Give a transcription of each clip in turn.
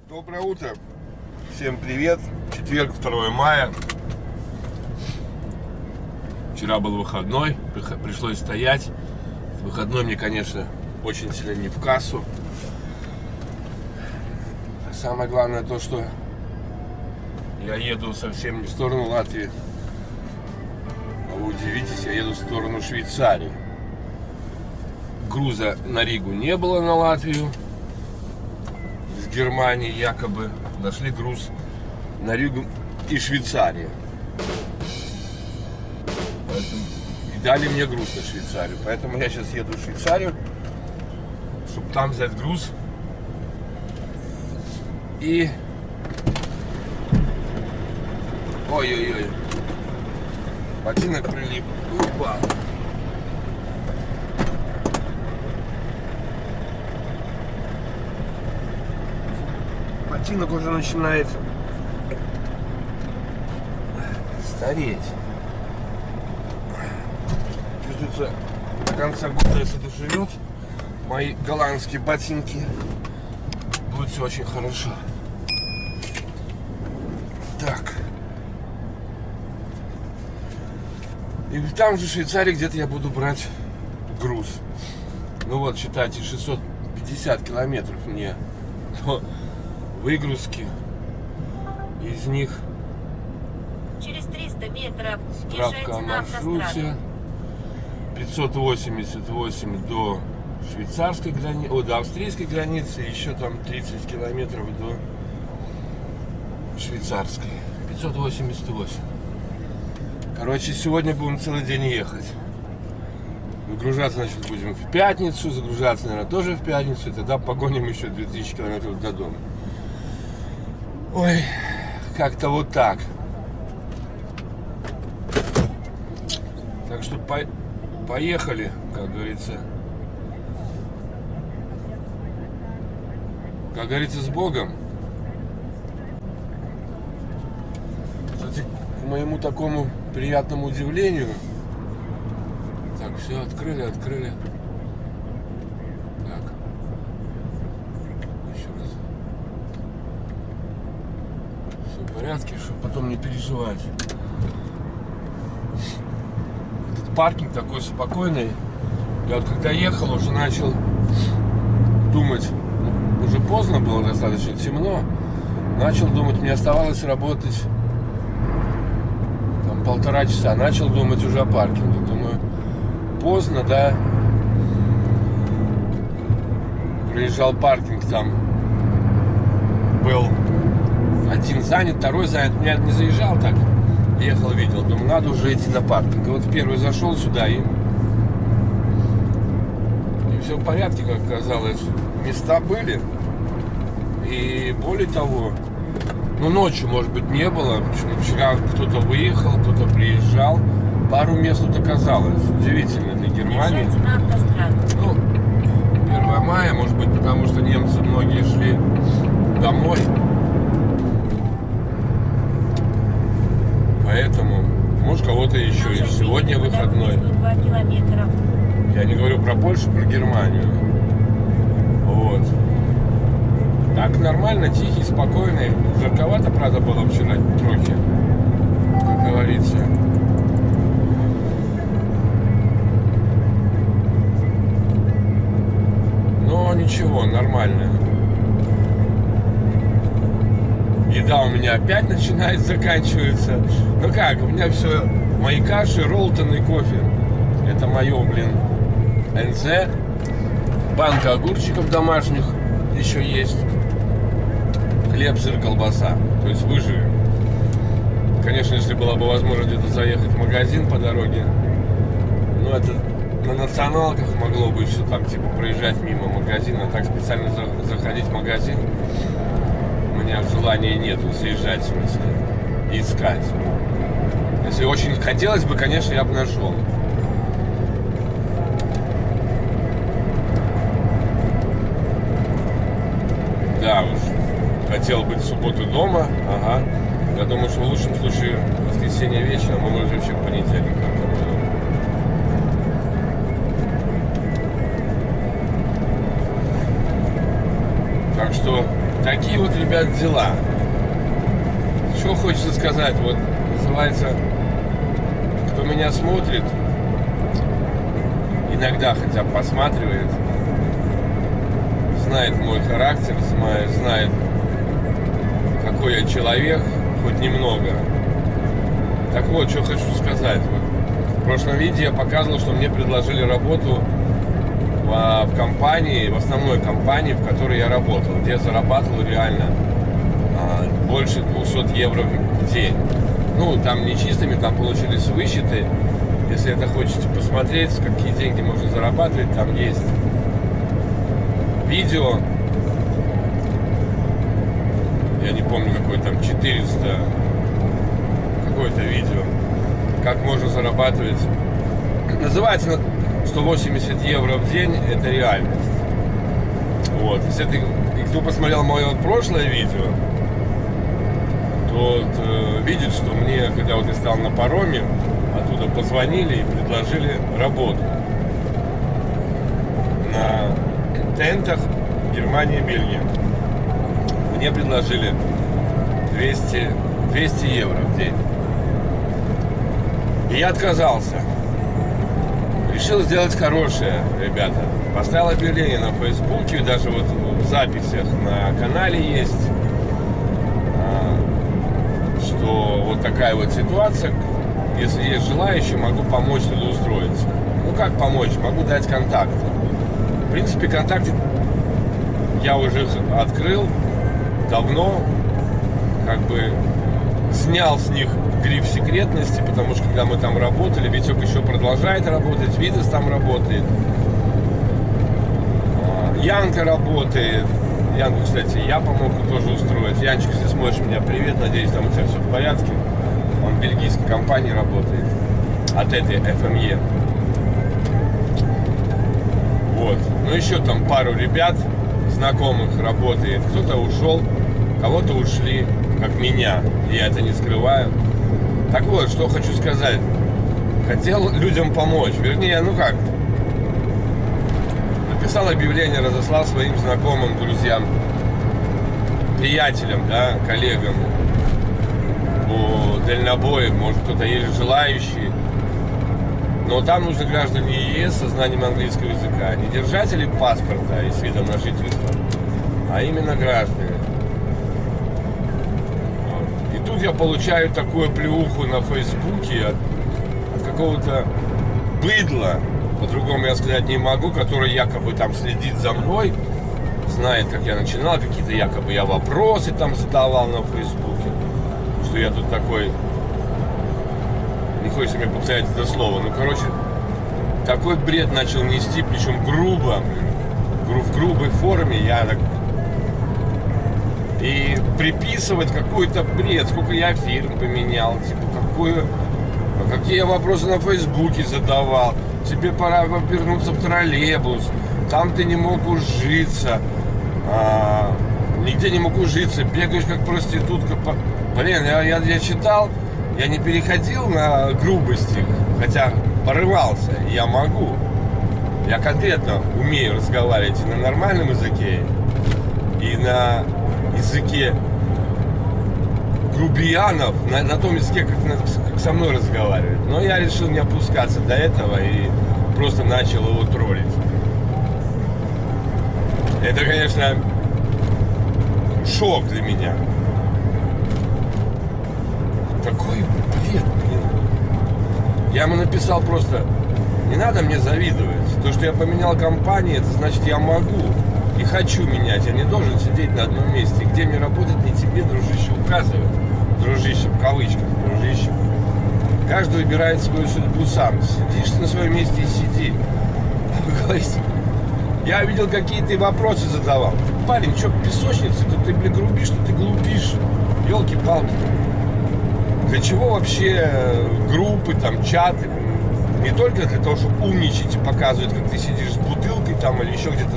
Доброе утро. Всем привет. Четверг, 2 мая. Вчера был выходной, пришлось стоять. Выходной мне, конечно, очень сильно не в кассу. А самое главное то, что я еду совсем не в сторону Латвии. А вы удивитесь, я еду в сторону Швейцарии. Груза на Ригу не было, на Латвию. Из Германии якобы нашли груз на Ригу и Швейцарию. Поэтому и дали мне груз на Швейцарию. Поэтому я сейчас еду в Швейцарию, чтобы там взять груз. И... Ой-ой-ой. Ботинок прилип. Упал. Ботинок уже начинает стареть. Чувствуется, до конца года, если доживет, мои голландские ботинки, будет все очень хорошо. Так. И там же в Швейцарии где-то я буду брать груз. Ну вот, считайте, 650 километров мне до выгрузки. Из них через 300 метров справка о маршруте. 588 до швейцарской границы, до австрийской границы, еще там 30 километров до швейцарской. 588. Короче, сегодня будем целый день ехать. Выгружаться, значит, будем в пятницу, загружаться, наверное, тоже в пятницу, и тогда погоним еще 2000 километров до дома. Ой, как-то вот так. Так что поехали, как говорится. Как говорится, с Богом. Кстати, к моему такому приятному удивлению. Так, все, открыли. Так. Еще раз. Все в порядке, чтобы потом не переживать. Этот паркинг такой спокойный. Я вот когда ехал, уже начал думать. Уже поздно было, достаточно темно. Начал думать, мне оставалось работать там 1,5 часа. Начал думать уже о паркинге. Думаю, поздно, да. Проезжал паркинг, там был один занят, второй занят. Я не заезжал так. Ехал, видел. Думаю, надо уже идти на паркинг. И вот первый зашел сюда и все в порядке, как оказалось. Места были. И более того, ну ночью, может быть, не было. Вчера кто-то выехал, кто-то приезжал. Пару мест тут оказалось. Удивительно для Германии. Ну, 1 мая, может быть, потому что немцы многие шли домой. Поэтому, может, кого-то еще и сегодня выходной. Я не говорю про Польшу, про Германию. Вот. Так нормально, тихий, спокойный. Жарковато, правда, было вчера трохи, как говорится. Но ничего, нормально. Еда у меня опять начинает заканчиваться. Ну как, у меня все, мои каши, роллтон и кофе. Это мое, НЗ. Банка огурчиков домашних еще есть. Хлеб, сыр, колбаса. То есть выживем. Конечно, если была бы возможность где-то заехать в магазин по дороге, ну это на националках могло быть, что там типа проезжать мимо магазина, а так специально заходить в магазин у меня желания нету, заезжать, в смысле, искать. Если очень хотелось бы, конечно, я бы нашел. Да уж, хотел быть в субботу дома, ага. Я думаю, что в лучшем случае в воскресенье вечером, а может вообще в понедельник. Так что такие вот, ребят, дела. Что хочется сказать, вот называется, кто меня смотрит, иногда хотя бы посматривает, знает мой характер, знает, какой я человек, хоть немного. Так вот, что хочу сказать. Вот, в прошлом видео я показывал, что мне предложили работу в компании, в основной компании, в которой я работал, где я зарабатывал реально больше 200 евро в день. Ну, там не чистыми, там получились высчеты. Если это хочете посмотреть, какие деньги можно зарабатывать, там есть видео. Я не помню, какое там, 400, какое-то видео, как можно зарабатывать. Называется 180 евро в день, это реальность. Вот, если ты, и кто посмотрел мое прошлое видео, тот видит, что мне, когда вот я стал на пароме, оттуда позвонили и предложили работу на тентах Германия и Бельгия. Мне предложили 200 евро в день. И я отказался. Решил сделать хорошее, ребята. Поставил объявление на Фейсбуке, даже вот в записях на канале есть, что вот такая вот ситуация. Если есть желающие, могу помочь туда устроиться. Ну как помочь? Могу дать контакты. В принципе, контакты я уже их открыл давно, как бы снял с них гриф секретности, потому что когда мы там работали, Витек еще продолжает работать, Витас там работает, Янка работает. Янку, кстати, я помог тоже устроить. Янчик, если смотришь меня, привет, надеюсь, там у тебя все в порядке. Он в бельгийской компании работает, от этой FME. Вот. Ну еще там пару ребят знакомых работает. Кто-то ушел, кого-то ушли, как меня. Я это не скрываю. Так вот, что хочу сказать. Хотел людям помочь. Вернее, ну как, написал объявление, разослал своим знакомым, друзьям, приятелям, да, коллегам по дальнобоям. Может, кто-то есть желающий. Но там нужны граждане ЕС со знанием английского языка. Не держатели паспорта и с видом на жительство, а именно граждане. И тут я получаю такую плюху на Фейсбуке от какого-то быдла, по-другому я сказать не могу, который якобы там следит за мной, знает, как я начинал, какие-то якобы я вопросы там задавал на Фейсбуке, что я тут такой, не хочется мне повторять это слово, ну, короче, такой бред начал нести, причем грубо, в грубой форме, я так, и приписывать какой-то бред, сколько я фирм поменял, типа, какие я вопросы на Фейсбуке задавал, тебе пора вернуться в троллейбус, там ты не мог ужиться, нигде не мог ужиться, бегаешь как проститутка. Блин, я читал, я не переходил на грубости, хотя порывался, я могу. Я конкретно умею разговаривать и на нормальном языке, и на языке грубиянов, на том языке, как со мной разговаривают. Но я решил не опускаться до этого и просто начал его троллить. Это, конечно, шок для меня. Такой бред, блин. Я ему написал просто: не надо мне завидовать. То, что я поменял компанию, это значит, я могу и хочу менять. Я не должен сидеть на одном месте. Где мне работать, не тебе, дружище, указывать. Дружище, в кавычках, дружище. Каждый выбирает свою судьбу сам. Сидишь на своем месте и сиди. Вы говорите, я видел, какие ты вопросы задавал. Парень, что в песочнице? Тут ты, блин, грубишь, что ты глупишь. Ёлки-палки. Для чего вообще группы, там, чаты? Не только для того, чтобы умничать и показывать, как ты сидишь с бутылкой там или еще где-то.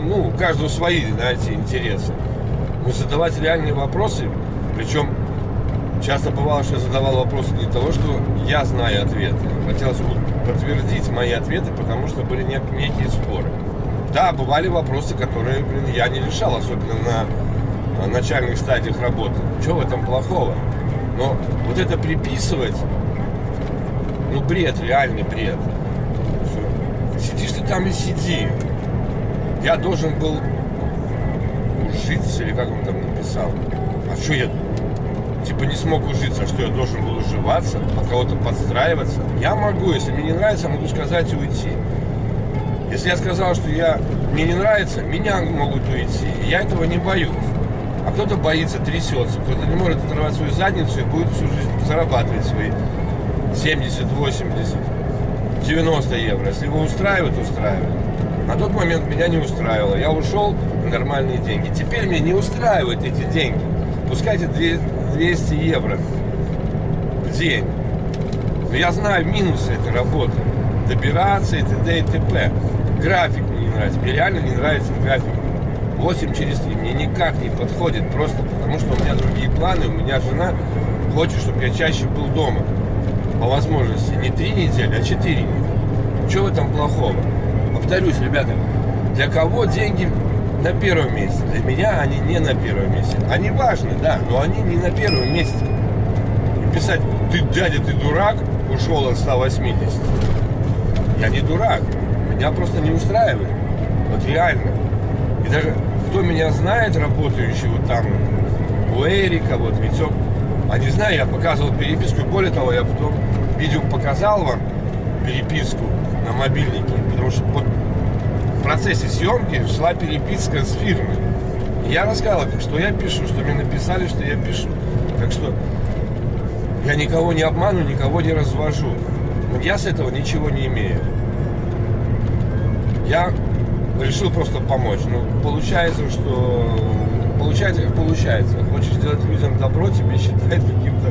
Ну, у каждого свои, знаете, интересы. Но задавать реальные вопросы, причем часто бывало, что я задавал вопросы не того, что я знаю ответы. Хотелось подтвердить мои ответы, потому что были некие споры. Да, бывали вопросы, которые, я не решал, особенно на начальных стадиях работы. Что в этом плохого? Но вот это приписывать, ну, бред, реальный бред. Сидишь ты там и сиди. Я должен был ужиться, или как он там написал. А что я, типа, не смог ужиться? А что, я должен был уживаться, под кого-то подстраиваться? Я могу, если мне не нравится, могу сказать и уйти. Если я сказал, что мне не нравится, меня могут уйти. И я этого не боюсь. А кто-то боится, трясется, кто-то не может оторвать свою задницу и будет всю жизнь зарабатывать свои 70, 80, 90 евро. Если его устраивает, устраивает. На тот момент меня не устраивало. Я ушел на нормальные деньги. Теперь меня не устраивают эти деньги. Пускайте 200 евро в день. Но я знаю минусы этой работы. Добираться и т.д. и т.п. График мне не нравится. Мне реально не нравится график. 8 через 3 мне никак не подходит. Просто потому, что у меня другие планы. У меня жена хочет, чтобы я чаще был дома. По возможности. Не 3 недели, а 4 недели. Что в этом плохого? Повторюсь, ребята, для кого деньги на первом месте? Для меня они не на первом месте. Они важны, да, но они не на первом месте. И писать: ты, дядя, ты дурак, ушел от 180. Я не дурак. Меня просто не устраивает. Вот реально. И даже кто меня знает, работающего там, у Эрика, вот Витек, они знают, я показывал переписку. Более того, я потом видео показал вам переписку на мобильнике, потому что вот в процессе съемки шла переписка с фирмой. И я рассказал, что я пишу, что мне написали, что я пишу. Так что я никого не обману, никого не развожу. Но я с этого ничего не имею. Я решил просто помочь. Но получается, что... Получается, как получается. Хочешь сделать людям добро, тебе считают каким-то...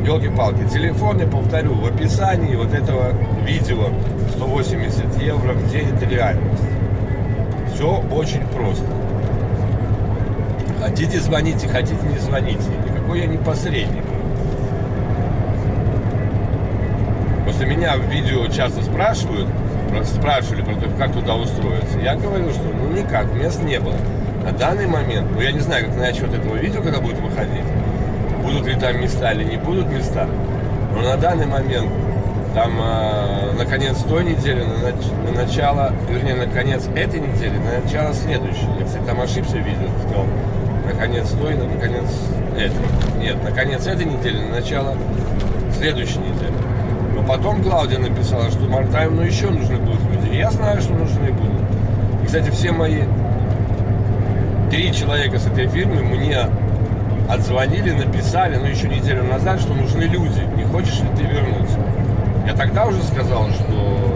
Ёлки-палки. Телефон, я повторю, в описании вот этого видео 180 евро в день — это реальность. Все очень просто. Хотите — звоните, хотите — не звоните. Никакой я не посредник. После меня в видео часто спрашивали про то, как туда устроиться. Я говорю, что ну никак, мест не было. На данный момент, ну я не знаю, как насчет этого видео, когда будет выходить, будут ли там места или не будут места, но на данный момент там на конец той недели, на начало, вернее, на конец этой недели, на начало следующей. Я, кстати, там ошибся в видео, сказал, на конец той, на конец этой. Нет, на конец этой недели, на начало следующей недели. Но потом Клаудия написала, что Мартайм, ну еще нужны будут люди. И я знаю, что нужны будут. И, кстати, все мои 3 человека с этой фирмы мне отзвонили, написали, ну еще неделю назад, что нужны люди. Не хочешь ли ты вернуться? Я тогда уже сказал, что...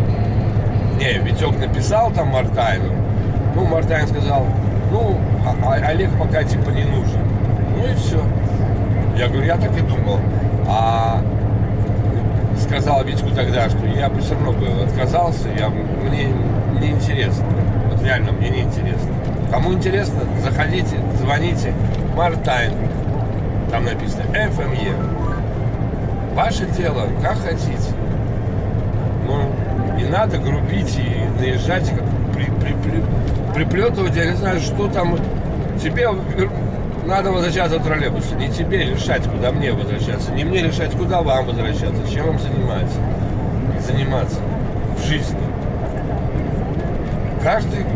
Не, Витек написал там Мартайну. Ну, Мартайн сказал, ну, Олег пока типа не нужен. Ну и все. Я говорю, я так и думал. А сказал Витьку тогда, что я бы все равно бы отказался. Мне интересно. Вот реально, мне не интересно. Кому интересно, заходите, звоните. Мартайн. Там написано FME. Ваше дело, как хотите. Но не надо грубить и наезжать, как приплетывать, я не знаю, что там. Тебе надо возвращаться в троллейбусе. Не тебе решать, куда мне возвращаться. Не мне решать, куда вам возвращаться. Чем вам заниматься в жизни. Каждый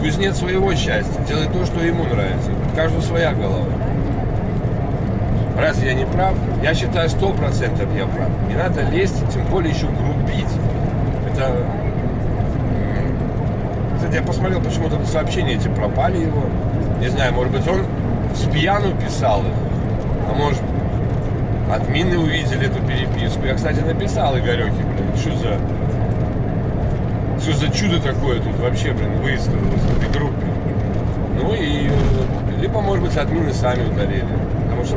кузнец своего счастья. Делает то, что ему нравится. У каждого своя голова. Разве я не прав? Я считаю, 100% я прав. Не надо лезть, тем более еще грубить. Это... Кстати, я посмотрел, почему-то сообщения эти пропали его. Не знаю, может быть, он с пьяну писал их. А может, админы увидели эту переписку. Я, кстати, написал Игорёхе, блин, что за чудо такое тут вообще, блин, высказалось в этой группе. Ну и... Либо, может быть, админы сами удалили. Потому что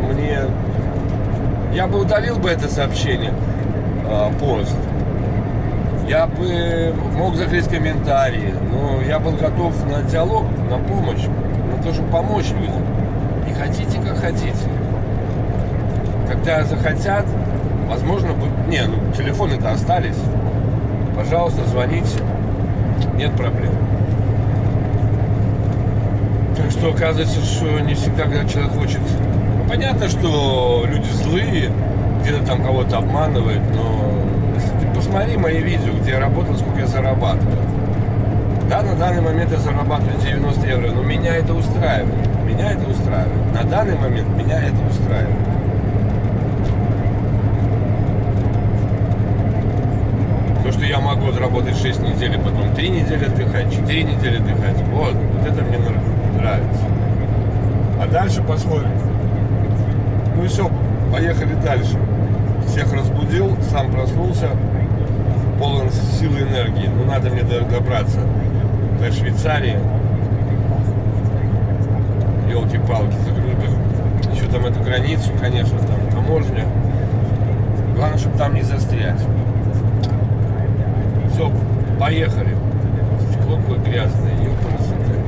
я бы удалил бы это сообщение, пост. Я бы мог закрыть комментарии, но я был готов на диалог, на помощь, на то, чтобы помочь людям. И хотите, как хотите. Когда захотят, возможно, телефоны-то остались. Пожалуйста, звоните. Нет проблем. Так что оказывается, что не всегда, когда человек хочет... Ну, понятно, что люди злые, где-то там кого-то обманывают, но если ты посмотри мои видео, где я работал, сколько я зарабатываю. Да, на данный момент я зарабатываю 90 евро, но меня это устраивает. Меня это устраивает. На данный момент меня это устраивает. То, что я могу заработать 6 недель, потом 3 недели отдыхать, 4 недели отдыхать. Вот это мне нравится. А дальше посмотрим. Ну и все, поехали дальше. Всех разбудил, сам проснулся, полон силы и энергии. Ну надо мне добраться до Швейцарии. Елки-палки, загрузка. Еще там эту границу, конечно, там таможня. Главное, чтобы там не застрять. Все, поехали. Стекло какое грязное, ёпарасоте.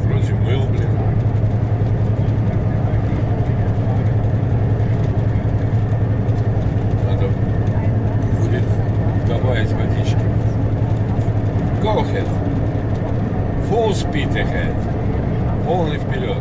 Вроде мыл, блин. Надо будет добавить водички. Go ahead. Full speed ahead. Полный вперед.